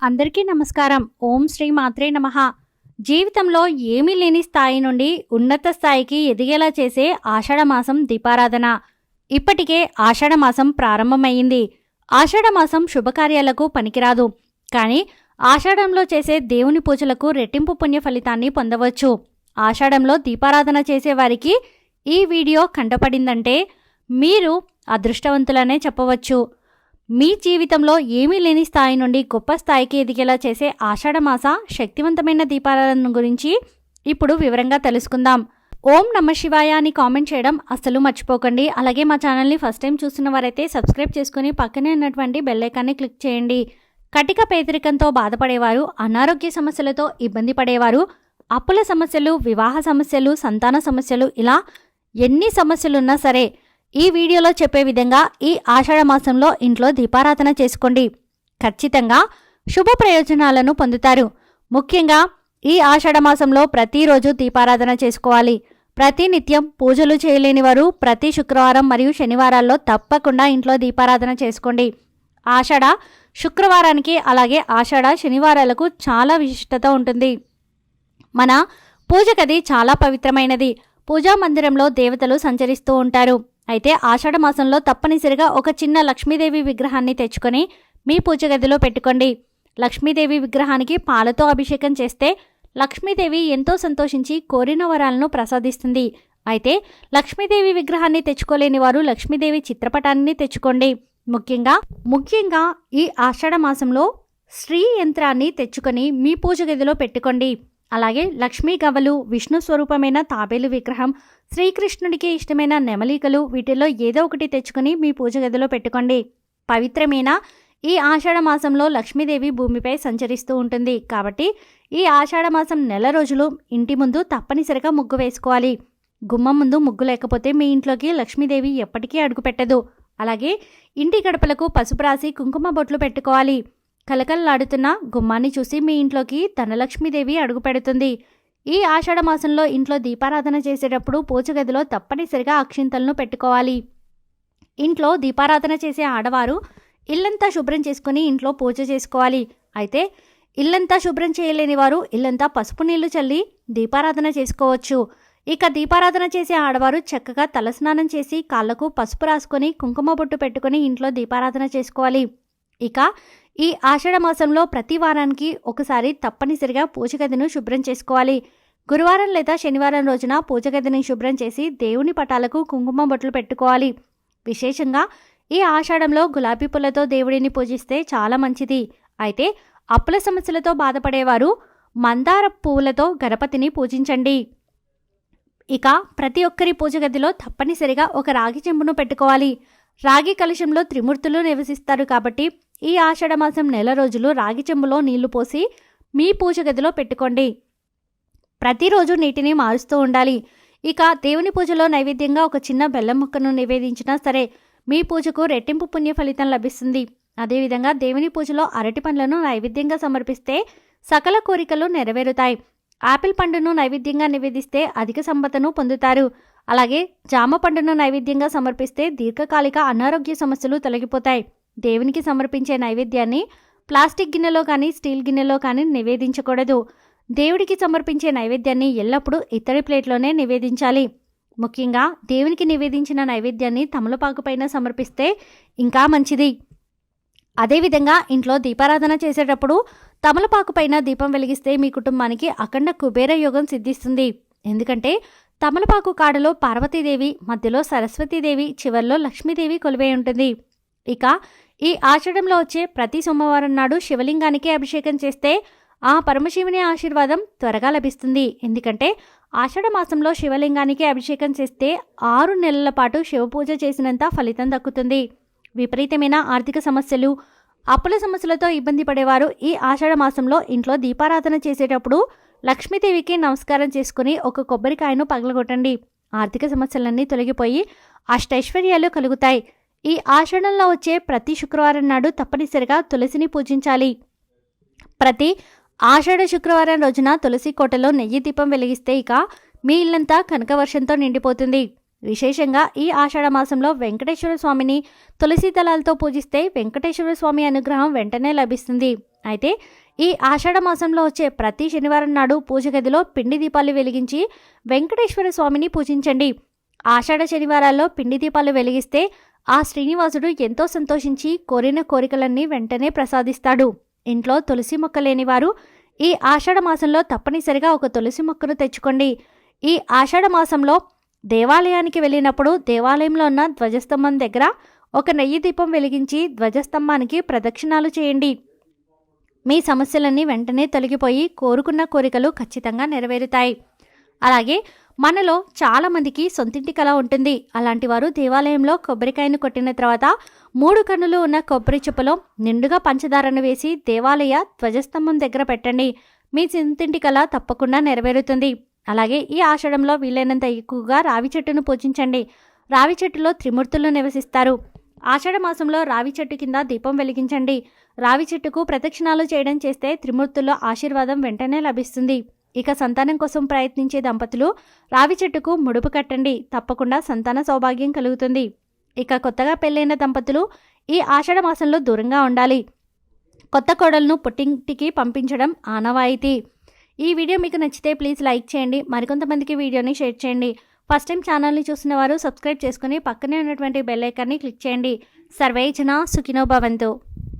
అందరికీ నమస్కారం. ఓం శ్రీ మాత్రే నమః. జీవితంలో ఏమీ లేని స్థాయి నుండి ఉన్నత స్థాయికి ఎదిగేలా చేసే ఆషాఢమాసం దీపారాధన. ఇప్పటికే ఆషాఢమాసం ప్రారంభమైంది. ఆషాఢమాసం శుభకార్యాలకు పనికిరాదు. కానీ ఆషాఢంలో చేసే దేవుని పూజలకు రెట్టింపు పుణ్య ఫలితాన్ని పొందవచ్చు. ఆషాఢంలో దీపారాధన చేసేవారికి ఈ వీడియో కంటపడిందంటే మీరు అదృష్టవంతులనే చెప్పవచ్చు. మీ జీవితంలో ఏమీ లేని స్థాయి నుండి గొప్ప స్థాయికి ఎదిగేలా చేసే ఆషాఢమాస శక్తివంతమైన దీపారాధన గురించి ఇప్పుడు వివరంగా తెలుసుకుందాం. ఓం నమ శివాయ అని కామెంట్ చేయడం అస్సలు మర్చిపోకండి. అలాగే మా ఛానల్ని ఫస్ట్ టైం చూస్తున్న వారైతే సబ్స్క్రైబ్ చేసుకుని పక్కనే ఉన్నటువంటి బెల్ ఐకాన్ని క్లిక్ చేయండి. కటిక పేదరికంతో బాధపడేవారు, అనారోగ్య సమస్యలతో ఇబ్బంది పడేవారు, అప్పుల సమస్యలు, వివాహ సమస్యలు, సంతాన సమస్యలు, ఇలా ఎన్ని సమస్యలున్నా సరే ఈ వీడియోలో చెప్పే విధంగా ఈ ఆషాఢమాసంలో ఇంట్లో దీపారాధన చేసుకోండి. ఖచ్చితంగా శుభ ప్రయోజనాలను పొందుతారు. ముఖ్యంగా ఈ ఆషాఢమాసంలో ప్రతిరోజు దీపారాధన చేసుకోవాలి. ప్రతినిత్యం పూజలు చేయలేని వారు ప్రతి శుక్రవారం మరియు శనివారాల్లో తప్పకుండా ఇంట్లో దీపారాధన చేసుకోండి. ఆషాఢ శుక్రవారానికి అలాగే ఆషాఢ శనివారాలకు చాలా విశిష్టత ఉంటుంది. మన పూజ గది చాలా పవిత్రమైనది. పూజా మందిరంలో దేవతలు సంచరిస్తూ ఉంటారు. అయితే ఆషాఢమాసంలో తప్పనిసరిగా ఒక చిన్న లక్ష్మీదేవి విగ్రహాన్ని తెచ్చుకొని మీ పూజ గదిలో పెట్టుకోండి. లక్ష్మీదేవి విగ్రహానికి పాలతో అభిషేకం చేస్తే లక్ష్మీదేవి ఎంతో సంతోషించి కోరిన వరాలను ప్రసాదిస్తుంది. అయితే లక్ష్మీదేవి విగ్రహాన్ని తెచ్చుకోలేని వారు లక్ష్మీదేవి చిత్రపటాన్ని తెచ్చుకోండి. ముఖ్యంగా ఈ ఆషాఢమాసంలో శ్రీ యంత్రాన్ని తెచ్చుకొని మీ పూజ గదిలో పెట్టుకోండి. అలాగే లక్ష్మీ గవ్వలు, విష్ణు స్వరూపమైన తాబేలు విగ్రహం, శ్రీకృష్ణుడికి ఇష్టమైన నెమలికలు, వీటిలో ఏదో ఒకటి తెచ్చుకొని మీ పూజ గదిలో పెట్టుకోండి. పవిత్రమైన ఈ ఆషాఢమాసంలో లక్ష్మీదేవి భూమిపై సంచరిస్తూ ఉంటుంది. కాబట్టి ఈ ఆషాఢమాసం నెల రోజులు ఇంటి ముందు తప్పనిసరిగా ముగ్గు వేసుకోవాలి. గుమ్మం ముందు ముగ్గు లేకపోతే మీ ఇంట్లోకి లక్ష్మీదేవి ఎప్పటికీ అడుగుపెట్టదు. అలాగే ఇంటి గడపలకు పసుపు రాసి కుంకుమ బొట్లు పెట్టుకోవాలి. కలకలలాడుతున్న గుమ్మాన్ని చూసి మీ ఇంట్లోకి ధనలక్ష్మీదేవి అడుగు పెడుతుంది. ఈ ఆషాఢమాసంలో ఇంట్లో దీపారాధన చేసేటప్పుడు పూజ గదిలో తప్పనిసరిగా అక్షింతలను పెట్టుకోవాలి. ఇంట్లో దీపారాధన చేసే ఆడవారు ఇల్లంతా శుభ్రం చేసుకుని ఇంట్లో పూజ చేసుకోవాలి. అయితే ఇల్లంతా శుభ్రం చేయలేని వారు ఇల్లంతా పసుపు నీళ్లు చల్లి దీపారాధన చేసుకోవచ్చు. ఇక దీపారాధన చేసే ఆడవారు చక్కగా తలస్నానం చేసి కాళ్లకు పసుపు రాసుకొని కుంకుమ బొట్టు పెట్టుకుని ఇంట్లో దీపారాధన చేసుకోవాలి. ఇక ఈ ఆషాఢమాసంలో ప్రతి వారానికి ఒకసారి తప్పనిసరిగా పూజ గదిని శుభ్రం చేసుకోవాలి. గురువారం లేదా శనివారం రోజున పూజ గదిని శుభ్రం చేసి దేవుని పటాలకు కుంకుమ బొట్లు పెట్టుకోవాలి. విశేషంగా ఈ ఆషాఢంలో గులాబీ పూలతో దేవుడిని పూజిస్తే చాలా మంచిది. అయితే అప్పుల సమస్యలతో బాధపడేవారు మందార పువ్వులతో గణపతిని పూజించండి. ఇక ప్రతి ఒక్కరి పూజ గదిలో తప్పనిసరిగా ఒక రాగి చెంబును పెట్టుకోవాలి. రాగి కలశంలో త్రిమూర్తులు నివసిస్తారు. కాబట్టి ఈ ఆషాఢమాసం నెల రోజులు రాగి చెంబులో నీళ్లు పోసి మీ పూజ గదిలో పెట్టుకోండి. ప్రతిరోజు నీటిని మారుస్తూ ఉండాలి. ఇక దేవుని పూజలో నైవేద్యంగా ఒక చిన్న బెల్లం ముక్కను నివేదించినా సరే మీ పూజకు రెట్టింపు పుణ్య ఫలితం లభిస్తుంది. అదేవిధంగా దేవుని పూజలో అరటి పండ్లను నైవేద్యంగా సమర్పిస్తే సకల కోరికలు నెరవేరుతాయి. ఆపిల్ పండును నైవేద్యంగా నివేదిస్తే అధిక సంపదను పొందుతారు. అలాగే జామ పండును నైవేద్యంగా సమర్పిస్తే దీర్ఘకాలిక అనారోగ్య సమస్యలు తొలగిపోతాయి. దేవునికి సమర్పించే నైవేద్యాన్ని ప్లాస్టిక్ గిన్నెలో కానీ స్టీల్ గిన్నెలో కానీ నివేదించకూడదు. దేవుడికి సమర్పించే నైవేద్యాన్ని ఎల్లప్పుడూ ఇత్తడి ప్లేట్లోనే నివేదించాలి. ముఖ్యంగా దేవునికి నివేదించిన నైవేద్యాన్ని తమలపాకు పైన సమర్పిస్తే ఇంకా మంచిది. అదేవిధంగా ఇంట్లో దీపారాధన చేసేటప్పుడు తమలపాకు పైన దీపం వెలిగిస్తే మీ కుటుంబానికి అఖండ కుబేర యోగం సిద్ధిస్తుంది. ఎందుకంటే తమలపాకు కాడలో పార్వతీదేవి, మధ్యలో సరస్వతీదేవి, చివర్లో లక్ష్మీదేవి కొలువై ఉంటుంది. ఇక ఈ ఆషాఢంలో వచ్చే ప్రతి సోమవారం నాడు శివలింగానికి అభిషేకం చేస్తే ఆ పరమశివుని ఆశీర్వాదం త్వరగా లభిస్తుంది. ఎందుకంటే ఆషాఢమాసంలో శివలింగానికి అభిషేకం చేస్తే 6 నెలల పాటు శివపూజ చేసినంత ఫలితం దక్కుతుంది. విపరీతమైన ఆర్థిక సమస్యలు, అప్పుల సమస్యలతో ఇబ్బంది పడేవారు ఈ ఆషాఢమాసంలో ఇంట్లో దీపారాధన చేసేటప్పుడు లక్ష్మీదేవికి నమస్కారం చేసుకుని ఒక కొబ్బరికాయను పగలగొట్టండి. ఆర్థిక సమస్యలన్నీ తొలగిపోయి అష్టైశ్వర్యాలు కలుగుతాయి. ఈ ఆషాఢంలో వచ్చే ప్రతి శుక్రవారం నాడు తప్పనిసరిగా తులసిని పూజించాలి. ప్రతి ఆషాఢ శుక్రవారం రోజున తులసి కోటలో నెయ్యి దీపం వెలిగిస్తే ఇక మీ ఇల్లంతా కనకవర్షంతో నిండిపోతుంది. విశేషంగా ఈ ఆషాఢ మాసంలో వెంకటేశ్వర స్వామిని తులసి దళాలతో పూజిస్తే వెంకటేశ్వర స్వామి అనుగ్రహం వెంటనే లభిస్తుంది. అయితే ఈ ఆషాఢ మాసంలో వచ్చే ప్రతి శనివారం నాడు పూజ గదిలో పిండి దీపాలు వెలిగించి వెంకటేశ్వర స్వామిని పూజించండి. ఆషాఢ శనివారాల్లో పిండి దీపాలు వెలిగిస్తే ఆ శ్రీనివాసుడు ఎంతో సంతోషించి కోరిన కోరికలన్నీ వెంటనే ప్రసాదిస్తాడు. ఇంట్లో తులసి మొక్క లేనివారు ఈ ఆషాఢ మాసంలో తప్పనిసరిగా ఒక తులసి మొక్కను తెచ్చుకోండి. ఈ ఆషాఢ మాసంలో దేవాలయానికి వెళ్ళినప్పుడు దేవాలయంలో ఉన్న ధ్వజస్తంభం దగ్గర ఒక నెయ్యి దీపం వెలిగించి ధ్వజస్తంభానికి ప్రదక్షిణాలు చేయండి. మీ సమస్యలన్నీ వెంటనే తొలగిపోయి కోరుకున్న కోరికలు ఖచ్చితంగా నెరవేరుతాయి. అలాగే మనలో చాలామందికి సొంతింటి కళ ఉంటుంది. అలాంటి వారు దేవాలయంలో కొబ్బరికాయను కొట్టిన తర్వాత 3 కన్నులు ఉన్న కొబ్బరి చెప్పులో నిండుగా పంచదారను వేసి దేవాలయ ధ్వజస్తంభం దగ్గర పెట్టండి. మీ సొంతింటి కళ తప్పకుండా నెరవేరుతుంది. అలాగే ఈ ఆషాఢంలో వీలైనంత ఎక్కువగా రావి చెట్టును పూజించండి. రావి చెట్టులో త్రిమూర్తులు నివసిస్తారు. ఆషాఢ మాసంలో రావి చెట్టు కింద దీపం వెలిగించండి. రావి చెట్టుకు ప్రదక్షిణాలు చేయడం చేస్తే త్రిమూర్తుల ఆశీర్వాదం వెంటనే లభిస్తుంది. ఇక సంతానం కోసం ప్రయత్నించే దంపతులు రావి చెట్టుకు ముడుపు కట్టండి. తప్పకుండా సంతాన సౌభాగ్యం కలుగుతుంది. ఇక కొత్తగా పెళ్ళైన దంపతులు ఈ ఆషాఢ మాసంలో దూరంగా ఉండాలి. కొత్త కోడలను పుట్టింటికి పంపించడం ఆనవాయితీ. ఈ వీడియో మీకు నచ్చితే ప్లీజ్ లైక్ చేయండి. మరికొంతమందికి వీడియోని షేర్ చేయండి. ఫస్ట్ టైం ఛానల్ని చూసిన వారు సబ్స్క్రైబ్ చేసుకుని పక్కనే ఉన్నటువంటి బెల్ ఐకాన్ని క్లిక్ చేయండి. సర్వే జనా సుఖినో భవంతు.